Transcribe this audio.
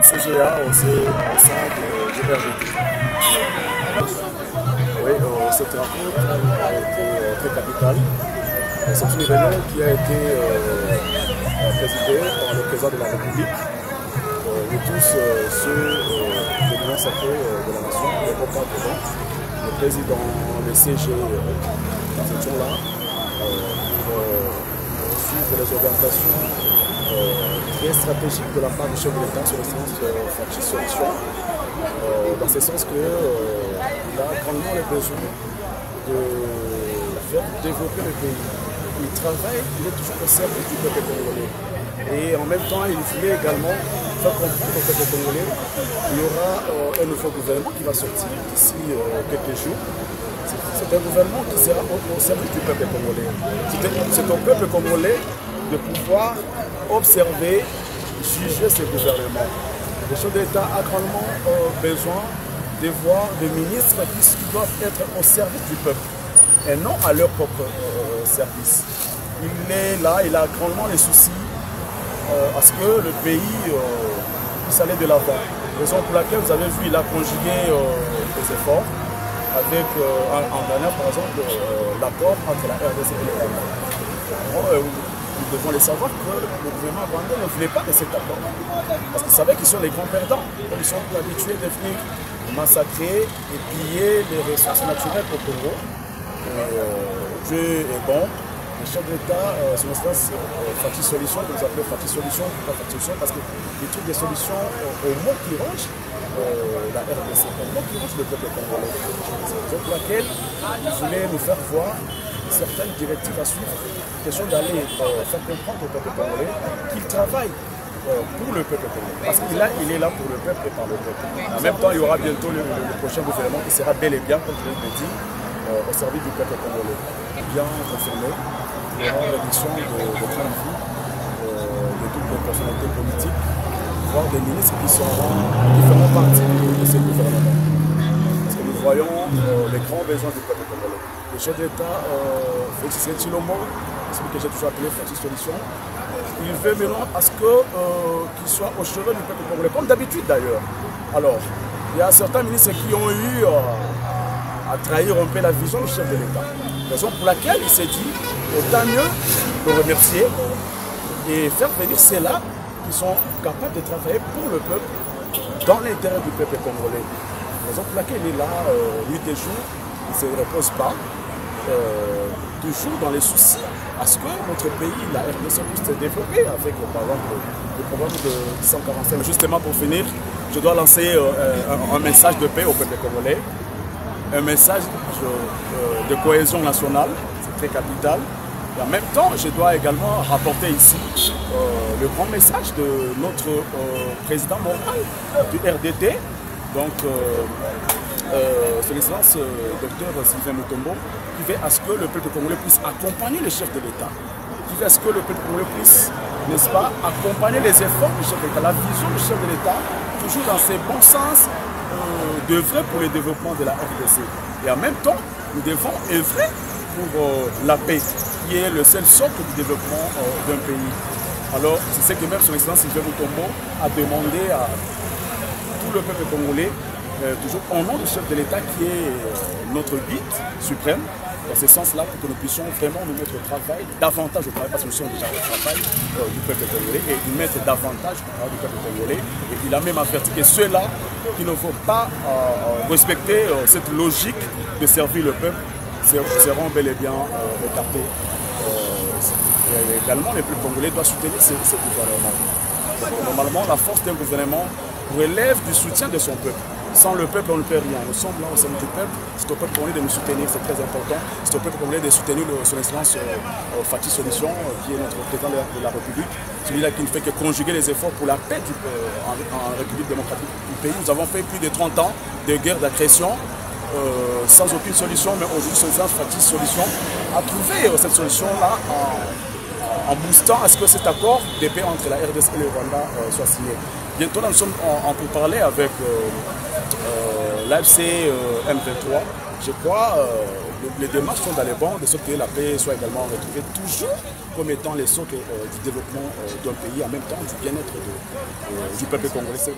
CGA au sein du RDT. Oui, cette rencontre a été très capitale. C'est une réunion qui a été présidée par le président de la République et tous ceux des gouvernements sacrés de la nation, les représentants, le président, le CG, nous étions là pour suivre les orientations très stratégiques de la part du chef de l'État sur le sens Fachi Solution, dans ce sens qu'il a grandement le besoin de faire développer le pays. Il travaille, il est toujours au service du peuple congolais. Et en même temps, il voulait également faire comprendre au peuple congolais qu'il y aura un nouveau gouvernement qui va sortir d'ici quelques jours. C'est un gouvernement qui sera au service du peuple congolais. C'est au peuple congolais de pouvoir observer, juger ce gouvernement. Le chef de l'État a grandement besoin de voir des ministres qui doivent être au service du peuple et non à leur propre service. Il est là, il a grandement les soucis à ce que le pays puisse aller de l'avant. Raison pour laquelle vous avez vu, il a conjugué des efforts avec, en dernier par exemple, l'accord entre la RDC et le Rwanda. Nous devons les savoir que le gouvernement rwandais ne voulait pas de cet accord. Parce qu'ils savaient qu'ils sont les grands perdants. Ils sont habitués de venir massacrer et piller les ressources naturelles au Congo. Dieu est bon. Le chef d'État, son instance Fachi Solution, que vous appelez Fachi Solution, pas Fachi Solution, parce qu'il trouve des solutions aux mots qui rangent la RDC, aux mots qui rangent le peuple congolais. C'est pour laquelle il voulait nous faire voir certaines directives à suivre, question d'aller faire comprendre au peuple congolais qu'il travaille pour le peuple congolais. Parce qu'il est là pour le peuple et par le peuple. En même temps, il y aura bientôt le prochain gouvernement qui sera bel et bien, comme je l'ai dit, au service du peuple congolais. Bien confirmé, il y aura une réduction de train de vie de toutes les personnalités politiques, voire des ministres qui feront partie de ce gouvernement. Parce que nous voyons les grands besoins du peuple congolais. Le chef d'État, Félix Tshisekedi, celui que j'ai toujours appelé Fachi Solution, il veut maintenant à ce qu'il soit au chevet du peuple congolais, comme d'habitude d'ailleurs. Alors, il y a certains ministres qui ont eu à trahir un peu la vision du chef de l'État. Raison pour laquelle il s'est dit autant mieux le remercier et faire venir ceux-là qui sont capables de travailler pour le peuple, dans l'intérêt du peuple congolais. Raison pour laquelle il est là nuit et jour, il ne se repose pas, toujours dans les soucis à ce que notre pays, la RDC, puisse se développer avec par exemple le programme de 145. Justement pour finir, je dois lancer un message de paix au peuple congolais. Un message de cohésion nationale, c'est très capital. Et en même temps, je dois également rapporter ici le grand message de notre président moral du RDT, donc son excellence Dr Sylvain Mutombo, qui veut à ce que le peuple congolais puisse accompagner le chef de l'État, qui veut à ce que le peuple congolais puisse, n'est-ce pas, accompagner les efforts du chef de l'État, la vision du chef de l'État, toujours dans ses bons sens, d'œuvrer pour le développement de la RDC. Et en même temps, nous devons œuvrer pour la paix, qui est le seul socle du développement d'un pays. Alors, c'est ce que même son excellence Sylvain Mutombo a demandé à tout le peuple congolais, toujours au nom du chef de l'État qui est notre guide suprême, dans ce sens-là, pour que nous puissions vraiment nous mettre au travail, davantage au travail, parce que nous sommes déjà au travail du peuple congolais, et nous mettre davantage au travail du peuple congolais. Et il a même averti que ceux-là qui ne vont pas respecter cette logique de servir le peuple seront bel et bien écartés. Et également, le peuple congolais doit soutenir ce gouvernement. Donc, normalement, la force d'un gouvernement relève du soutien de son peuple. Sans le peuple, on ne peut rien. Nous sommes là au sein du peuple. C'est au peuple congolais de nous soutenir, c'est très important. C'est au peuple congolais de soutenir son excellence Fachi Solution, qui est notre président de la République. Celui-là qui ne fait que conjuguer les efforts pour la paix en République démocratique du pays. Nous avons fait plus de 30 ans de guerre d'agression sans aucune solution, mais aujourd'hui, son excellence Fachi Solution a trouvé cette solution-là en boostant à ce que cet accord de paix entre la RDC et le Rwanda soit signé. Bientôt, nous sommes en pourparlers avec l'AFC M23. Je crois les démarches sont dans les bons, de sorte que la paix soit également retrouvée toujours comme étant les socles du développement d'un pays, en même temps du bien-être du peuple congolais.